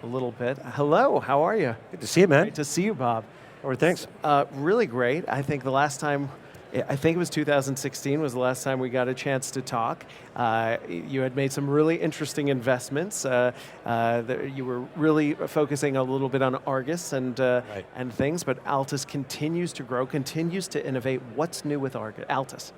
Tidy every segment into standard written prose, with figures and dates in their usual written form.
a little bit. Hello, how are you? Good to see you, man. Great to see you, Bob. Or thanks. Really great. I think the last time, I think it was 2016 was the last time we got a chance to talk. You had made some really interesting investments. You were really focusing a little bit on Argus and things, but Altus continues to grow, continues to innovate. What's new with Altus?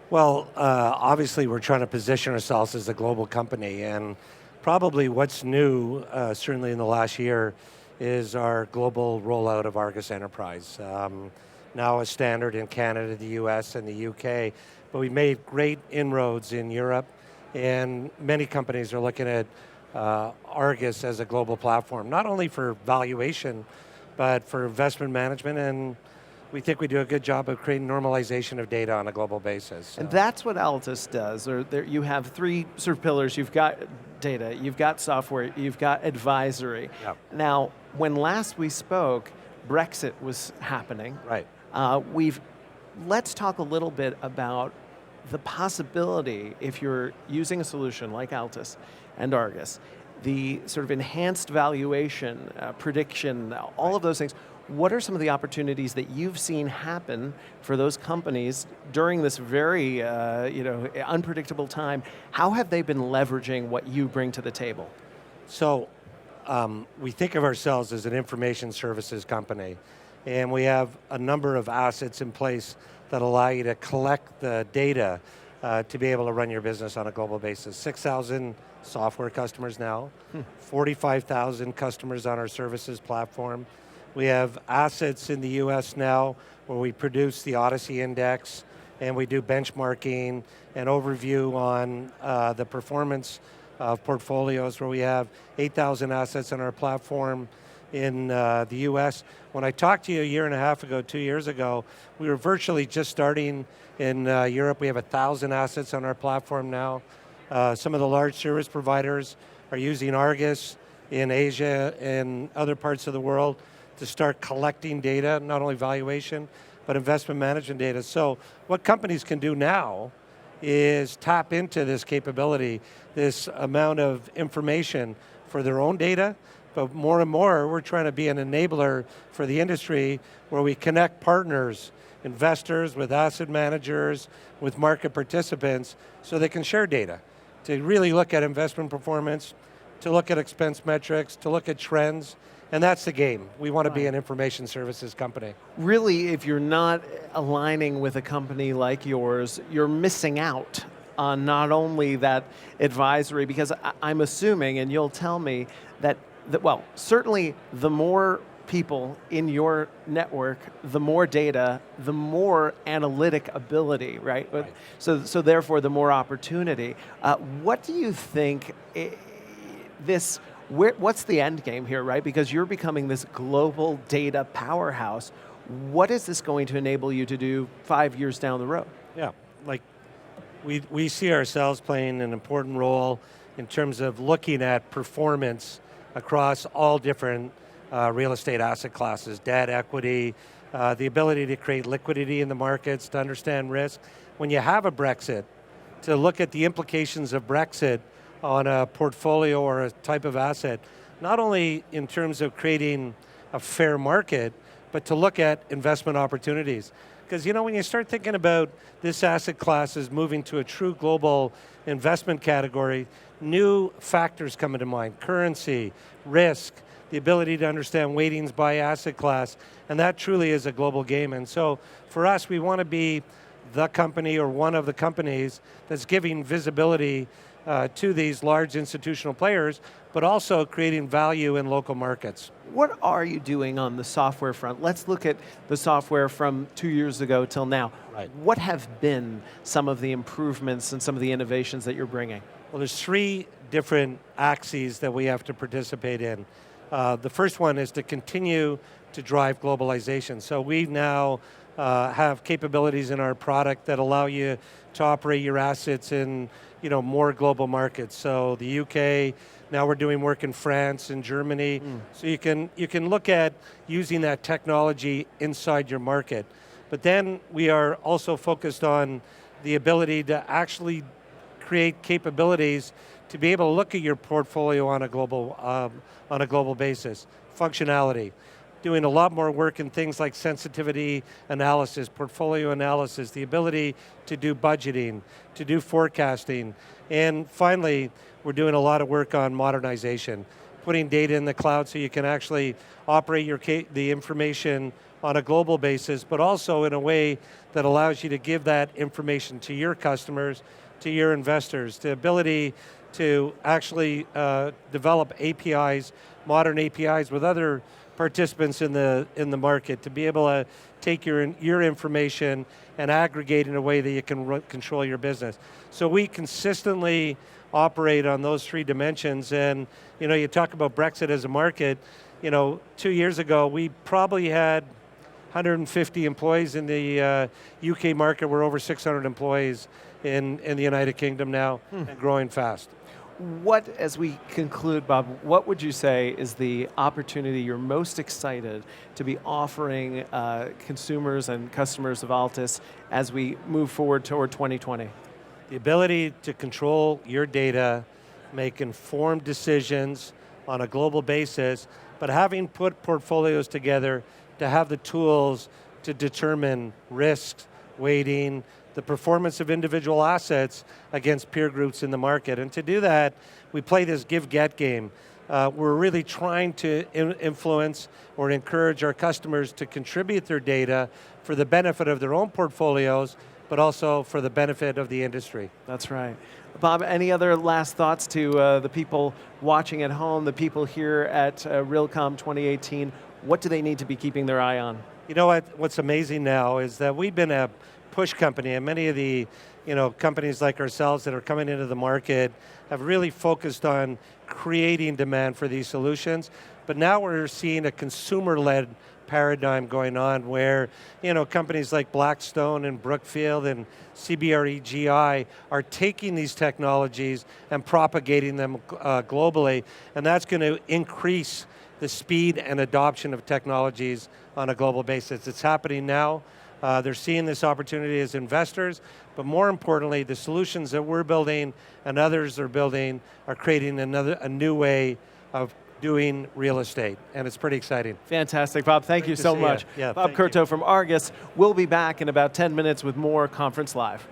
Well, obviously we're trying to position ourselves as a global company, and probably what's new, certainly in the last year, is our global rollout of Argus Enterprise. Now a standard in Canada, the US, and the UK, but we made great inroads in Europe, and many companies are looking at Argus as a global platform, not only for valuation, but for investment management, and we think we do a good job of creating normalization of data on a global basis. So. And that's what Altus does. You have three sort of pillars. You've got data, you've got software, you've got advisory. Yep. Now, when last we spoke, Brexit was happening. Right. Let's talk a little bit about the possibility, if you're using a solution like Altus and Argus, the sort of enhanced valuation, prediction, all of those things. What are some of the opportunities that you've seen happen for those companies during this very unpredictable time? How have they been leveraging what you bring to the table? So we think of ourselves as an information services company, and we have a number of assets in place that allow you to collect the data to be able to run your business on a global basis. 6,000 software customers now, 45,000 customers on our services platform. We have assets in the US now where we produce the Odyssey Index, and we do benchmarking and overview on the performance of portfolios, where we have 8,000 assets on our platform in the US. When I talked to you a year and a half ago, 2 years ago, we were virtually just starting in Europe. We have 1,000 assets on our platform now. Some of the large service providers are using Argus in Asia and other parts of the world to start collecting data, not only valuation, but investment management data. So what companies can do now is tap into this capability, this amount of information for their own data, but more and more, we're trying to be an enabler for the industry where we connect partners, investors with asset managers, with market participants, so they can share data to really look at investment performance, to look at expense metrics, to look at trends, and that's the game. We want to be an information services company. Really, if you're not aligning with a company like yours, you're missing out on not only that advisory, because I'm assuming, and you'll tell me, that well, certainly the more people in your network, the more data, the more analytic ability, right? So therefore, the more opportunity. What do you think what's the end game here, right? Because you're becoming this global data powerhouse. What is this going to enable you to do 5 years down the road? Yeah, like we see ourselves playing an important role in terms of looking at performance across all different real estate asset classes, debt, equity, the ability to create liquidity in the markets, to understand risk. When you have a Brexit, to look at the implications of Brexit on a portfolio or a type of asset, not only in terms of creating a fair market, but to look at investment opportunities. Because when you start thinking about this asset class is moving to a true global investment category, new factors come into mind: currency, risk, the ability to understand weightings by asset class, and that truly is a global game. And so for us, we want to be the company or one of the companies that's giving visibility to these large institutional players, but also creating value in local markets. What are you doing on the software front? Let's look at the software from 2 years ago till now. Right. What have been some of the improvements and some of the innovations that you're bringing? Well, there's 3 different axes that we have to participate in. The first one is to continue to drive globalization. So we now have capabilities in our product that allow you to operate your assets in more global markets. So the UK, now we're doing work in France and Germany. So you can look at using that technology inside your market. But then we are also focused on the ability to actually create capabilities to be able to look at your portfolio on a global basis. Functionality, doing a lot more work in things like sensitivity analysis, portfolio analysis, the ability to do budgeting, to do forecasting, and finally, we're doing a lot of work on modernization, putting data in the cloud so you can actually operate the information on a global basis, but also in a way that allows you to give that information to your customers, to your investors, the ability to actually develop APIs, modern APIs with other participants in the market, to be able to take your information and aggregate in a way that you can control your business. So we consistently operate on those three dimensions, and you talk about Brexit as a market. 2 years ago, we probably had 150 employees in the UK market. We're over 600 employees in the United Kingdom now, and growing fast. What, as we conclude, Bob, what would you say is the opportunity you're most excited to be offering consumers and customers of Altus as we move forward toward 2020? The ability to control your data, make informed decisions on a global basis, but having put portfolios together to have the tools to determine risks, weighting, the performance of individual assets against peer groups in the market. And to do that, we play this give-get game. We're really trying to influence or encourage our customers to contribute their data for the benefit of their own portfolios, but also for the benefit of the industry. That's right. Bob, any other last thoughts to the people watching at home, the people here at RealCom 2018? What do they need to be keeping their eye on? You know what's amazing now is that we've been a push company, and many of the companies like ourselves that are coming into the market have really focused on creating demand for these solutions. But now we're seeing a consumer-led paradigm going on where companies like Blackstone and Brookfield and CBRE GI are taking these technologies and propagating them globally, and that's going to increase the speed and adoption of technologies on a global basis. It's happening now. They're seeing this opportunity as investors, but more importantly, the solutions that we're building and others are building are creating a new way of doing real estate, and it's pretty exciting. Fantastic, Bob. Thank you so much. Yeah, Bob Courteau from Argus. We'll be back in about 10 minutes with more Conference Live.